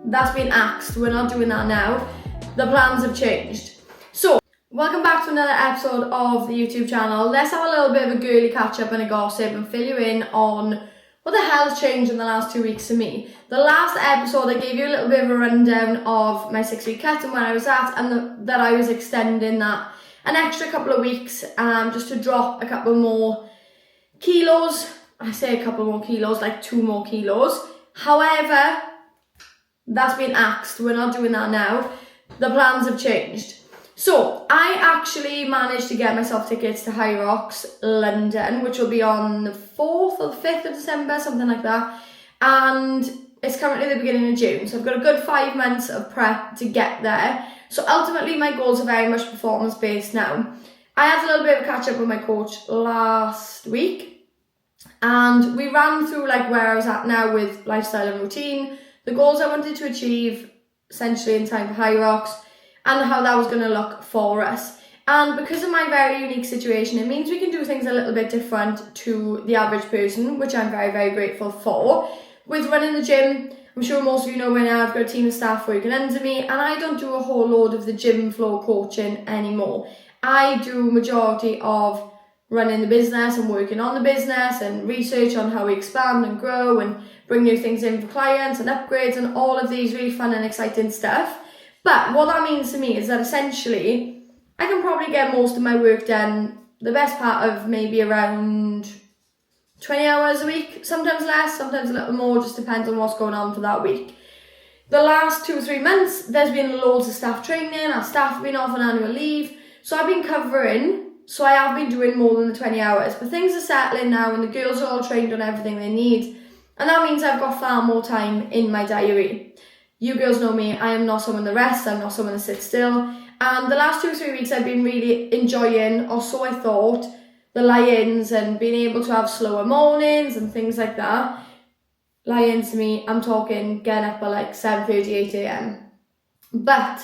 that's been axed. We're not doing that now. The plans have changed. So, welcome back to another episode of the YouTube channel. Let's have a little bit of a girly catch up and a gossip and fill you in on what the hell's changed in the last 2 weeks for me. The last episode I gave you a little bit of a rundown of my 6-week cut and where I was at, and that I was extending that an extra couple of weeks just to drop a couple more kilos. I say a couple more kilos, like 2 more kilos. However, that's been axed. We're not doing that now. The plans have changed. So I actually managed to get myself tickets to Hyrox London, which will be on the 4th or the 5th of December, something like that. And it's currently the beginning of June. So I've got a good 5 months of prep to get there. So ultimately my goals are very much performance based now. I had a little bit of a catch up with my coach last week, and we ran through like where I was at now with lifestyle and routine, the goals I wanted to achieve essentially in time for Hyrox, and how that was going to look for us. And because of my very unique situation, it means we can do things a little bit different to the average person, which I'm very, very grateful for. With running the gym, I'm sure most of you know by now, I've got a team of staff working under me, and I don't do a whole load of the gym floor coaching anymore. I do majority of running the business and working on the business and research on how we expand and grow and bring new things in for clients and upgrades and all of these really fun and exciting stuff. But what that means to me is that essentially I can probably get most of my work done, the best part of maybe around 20 hours a week, sometimes less, sometimes a little more, just depends on what's going on for that week. The last 2 or 3 months, there's been loads of staff training, our staff have been off on annual leave, so I've been covering, so I have been doing more than the 20 hours, but things are settling now and the girls are all trained on everything they need, and that means I've got far more time in my diary. You girls know me, I am not someone that rests, I'm not someone that sits still, and the last 2 or 3 weeks I've been really enjoying, or so I thought, the lie-ins and being able to have slower mornings and things like that. Lie-ins to me, I'm talking getting up at like 7:30, 8 a.m. But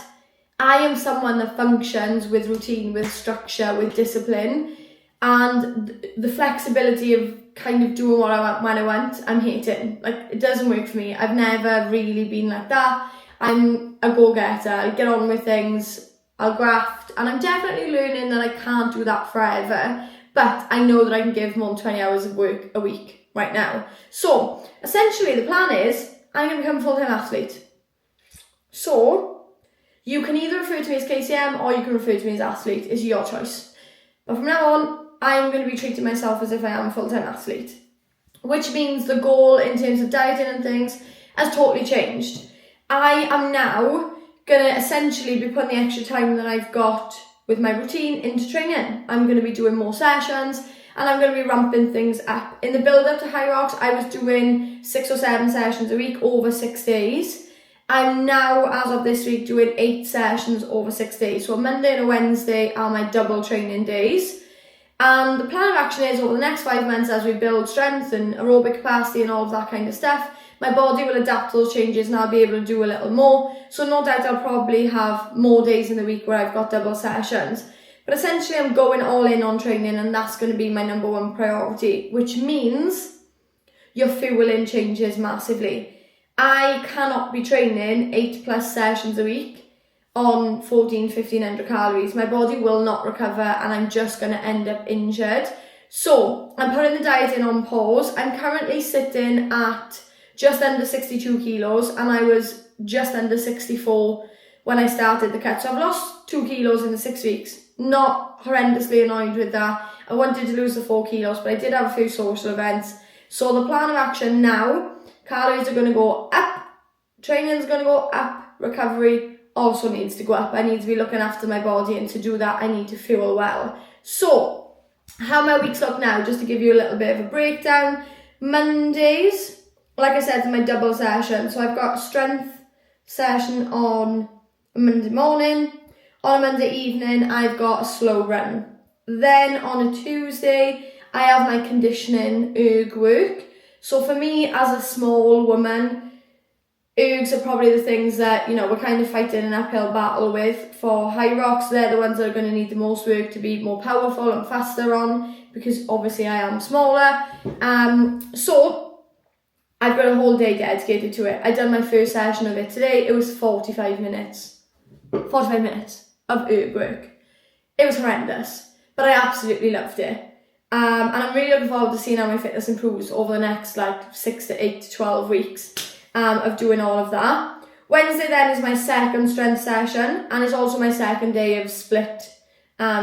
I am someone that functions with routine, with structure, with discipline, and the flexibility of kind of doing what I want when I want, I'm hating. Like, it doesn't work for me. I've never really been like that. I'm a go-getter. I get on with things, I'll graft, and I'm definitely learning that I can't do that forever. But I know that I can give more than 20 hours of work a week right now. So, essentially the plan is, I'm going to become a full-time athlete. So, you can either refer to me as KCM or you can refer to me as athlete. It's your choice. But from now on, I'm going to be treating myself as if I am a full-time athlete. Which means the goal in terms of dieting and things has totally changed. I am now going to essentially be putting the extra time that I've got with my routine into training. I'm going to be doing more sessions and I'm going to be ramping things up. In the build up to Hyrox, I was doing 6 or 7 sessions a week over 6 days. I'm now, as of this week, doing 8 sessions over 6 days. So a Monday and a Wednesday are my double training days. And the plan of action is over the next 5 months, as we build strength and aerobic capacity and all of that kind of stuff, my body will adapt to those changes and I'll be able to do a little more. So no doubt I'll probably have more days in the week where I've got double sessions. But essentially I'm going all in on training, and that's going to be my number one priority, which means your fueling changes massively. I cannot be training 8+ sessions a week on 1,500 calories. My body will not recover and I'm just going to end up injured. So I'm putting the dieting on pause. I'm currently sitting at just under 62 kilos and I was just under 64 when I started the cut. So I've lost 2 kilos in the 6 weeks. Not horrendously annoyed with that. I wanted to lose the 4 kilos, but I did have a few social events. So the plan of action now, calories are going to go up, training is going to go up, recovery also needs to go up. I need to be looking after my body, and to do that I need to fuel well. So how my weeks look now, just to give you a little bit of a breakdown. Mondays, like I said, is my double session. So I've got a strength session on a Monday morning. On a Monday evening, I've got a slow run. Then on a Tuesday, I have my conditioning erg work. So for me, as a small woman, ergs are probably the things that, you know, we're kind of fighting an uphill battle with. For Hyrox, they're the ones that are going to need the most work to be more powerful and faster on, because obviously I am smaller. So I've got a whole day dedicated to it. I done my first session of it today. It was 45 minutes. 45 minutes of herb work. It was horrendous, but I absolutely loved it. And I'm really looking forward to seeing how my fitness improves over the next like 6 to 8 to 12 weeks of doing all of that. Wednesday then is my second strength session, and it's also my second day of split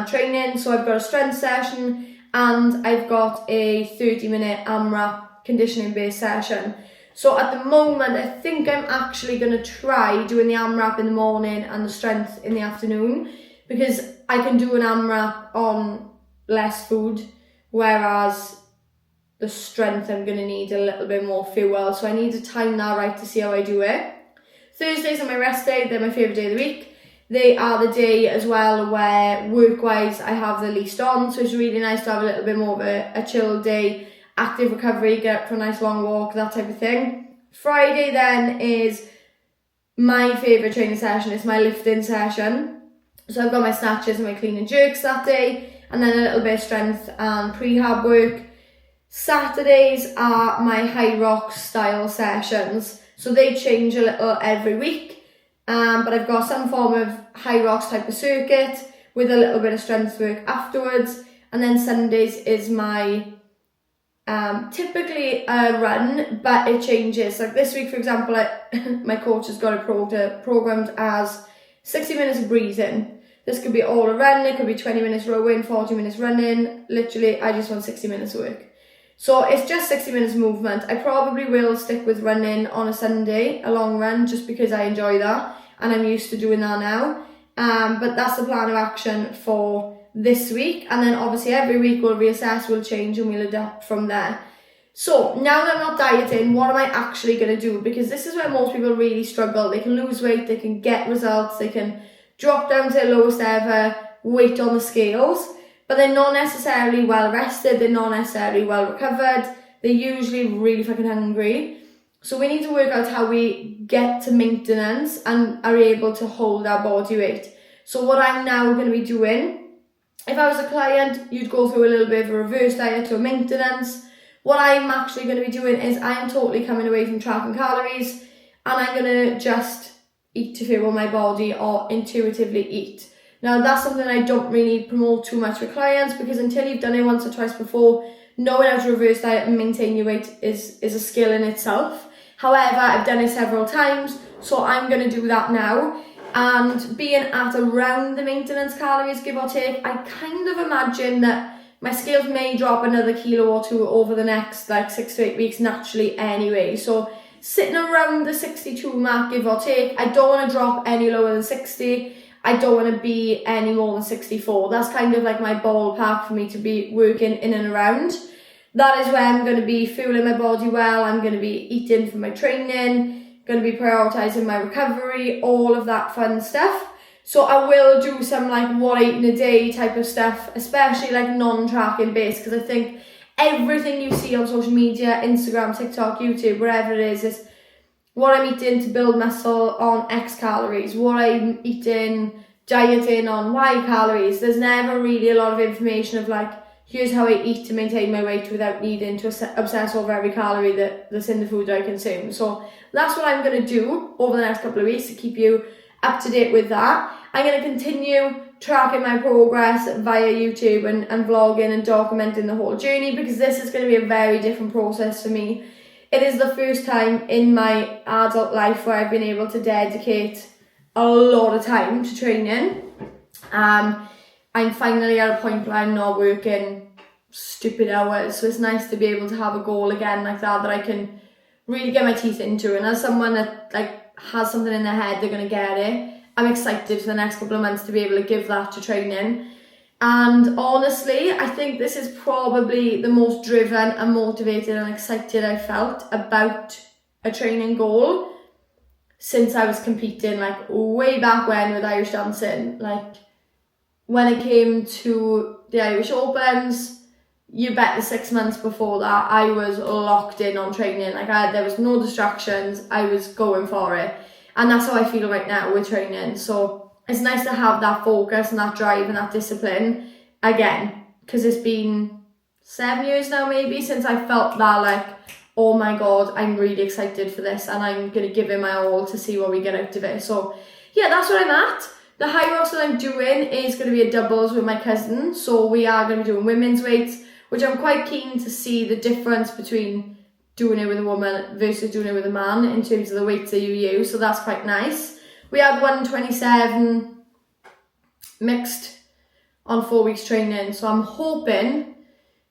training. So I've got a strength session and I've got a 30-minute AMRAP conditioning based session. So at the moment, I think I'm actually going to try doing the AMRAP in the morning and the strength in the afternoon, because I can do an AMRAP on less food, whereas the strength I'm going to need a little bit more fuel. So I need to time that right to see how I do it. Thursdays are my rest day. They're my favourite day of the week. They are the day as well where work-wise I have the least on. So it's really nice to have a little bit more of a chill day, active recovery, get up for a nice long walk, that type of thing. Friday then is my favourite training session. It's my lifting session. So I've got my snatches and my clean and jerks that day, and then a little bit of strength and prehab work. Saturdays are my Hyrox style sessions. So they change a little every week. But I've got some form of Hyrox type of circuit with a little bit of strength work afterwards. And then Sundays is my typically a run, but it changes. Like this week, for example, my coach has got it programmed as 60 minutes of breathing. This could be all a run, it could be 20 minutes rowing, 40 minutes running. Literally, I just want 60 minutes of work. So it's just 60 minutes movement. I probably will stick with running on a Sunday, a long run, just because I enjoy that and I'm used to doing that now. But that's the plan of action for this week. And then obviously every week we'll reassess, we'll change and we'll adapt from there. So now that I'm not dieting, what am I actually going to do? Because this is where most people really struggle. They can lose weight, they can get results, they can drop down to their lowest ever weight on the scales, but they're not necessarily well rested, they're not necessarily well recovered, they're usually really fucking hungry. So we need to work out how we get to maintenance and are able to hold our body weight. So what I'm now going to be doing, if I was a client, you'd go through a little bit of a reverse diet to a maintenance. What I'm actually going to be doing is I am totally coming away from tracking calories, and I'm going to just eat to fuel my body or intuitively eat. Now that's something I don't really promote too much with clients, because until you've done it once or twice before, knowing how to reverse diet and maintain your weight is a skill in itself. However, I've done it several times, so I'm going to do that now. And being at around the maintenance calories, give or take, I kind of imagine that my scales may drop another kilo or two over the next like 6 to 8 weeks naturally anyway. So sitting around the 62 mark, give or take. I don't want to drop any lower than 60. I don't want to be any more than 64. That's kind of like my ballpark for me to be working in and around. That is where I'm going to be fueling my body well. I'm going to be eating for my training, going to be prioritising my recovery, all of that fun stuff. So I will do some like what I eat in a day type of stuff, especially like non-tracking based, because I think everything you see on social media, Instagram, TikTok, YouTube, wherever it is what I'm eating to build muscle on X calories, what I'm eating, dieting on Y calories. There's never really a lot of information of like, here's how I eat to maintain my weight without needing to obsess over every calorie that's in the food that I consume. So that's what I'm going to do over the next couple of weeks to keep you up to date with that. I'm going to continue tracking my progress via YouTube and vlogging and documenting the whole journey, because this is going to be a very different process for me. It is the first time in my adult life where I've been able to dedicate a lot of time to training. I'm finally at a point where I'm not working stupid hours, so it's nice to be able to have a goal again like that I can really get my teeth into. And as someone that like has something in their head, they're going to get it. I'm excited for the next couple of months to be able to give that to training. And honestly, I think this is probably the most driven and motivated and excited I felt about a training goal since I was competing, like way back when with Irish dancing. Like when it came to the Irish Opens, you bet the 6 months before that I was locked in on training. Like there was no distractions, I was going for it. And that's how I feel right now with training. So it's nice to have that focus and that drive and that discipline again, because it's been 7 years now maybe since I felt that like, oh my god, I'm really excited for this and I'm going to give it my all to see what we get out of it. So yeah, that's where I'm at. The Hyrox that I'm doing is going to be a doubles with my cousin. So we are going to be doing women's weights, which I'm quite keen to see the difference between doing it with a woman versus doing it with a man in terms of the weights that you use. So that's quite nice. We had 127 mixed on 4 weeks training. So I'm hoping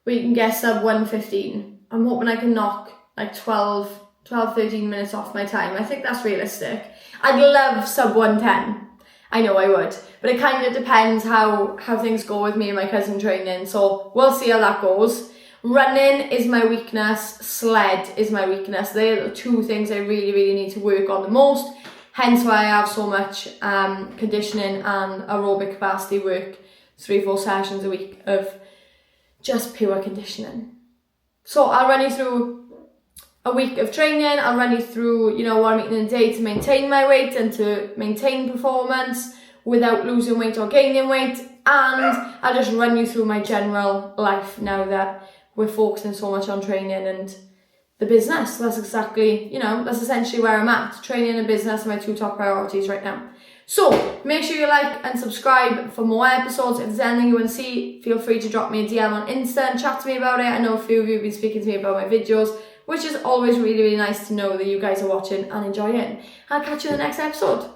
we can get sub 115. I'm hoping I can knock like 13 minutes off my time. I think that's realistic. I'd love sub 110. I know I would. But it kind of depends how things go with me and my cousin training. So we'll see how that goes. Running is my weakness. Sled is my weakness. They're the two things I really, really need to work on the most. Hence why I have so much conditioning and aerobic capacity work. 3-4 sessions a week of just pure conditioning. So I'll run you through a week of training. I'll run you through, what I'm eating in a day to maintain my weight and to maintain performance without losing weight or gaining weight. And I'll just run you through my general life now that we're focusing so much on training and the business. That's exactly, that's essentially where I'm at. Training and business are my two top priorities right now. So make sure you like and subscribe for more episodes. If there's anything you want to see, feel free to drop me a DM on Insta and chat to me about it. I know a few of you have been speaking to me about my videos, which is always really, really nice to know that you guys are watching and enjoying. I'll catch you in the next episode.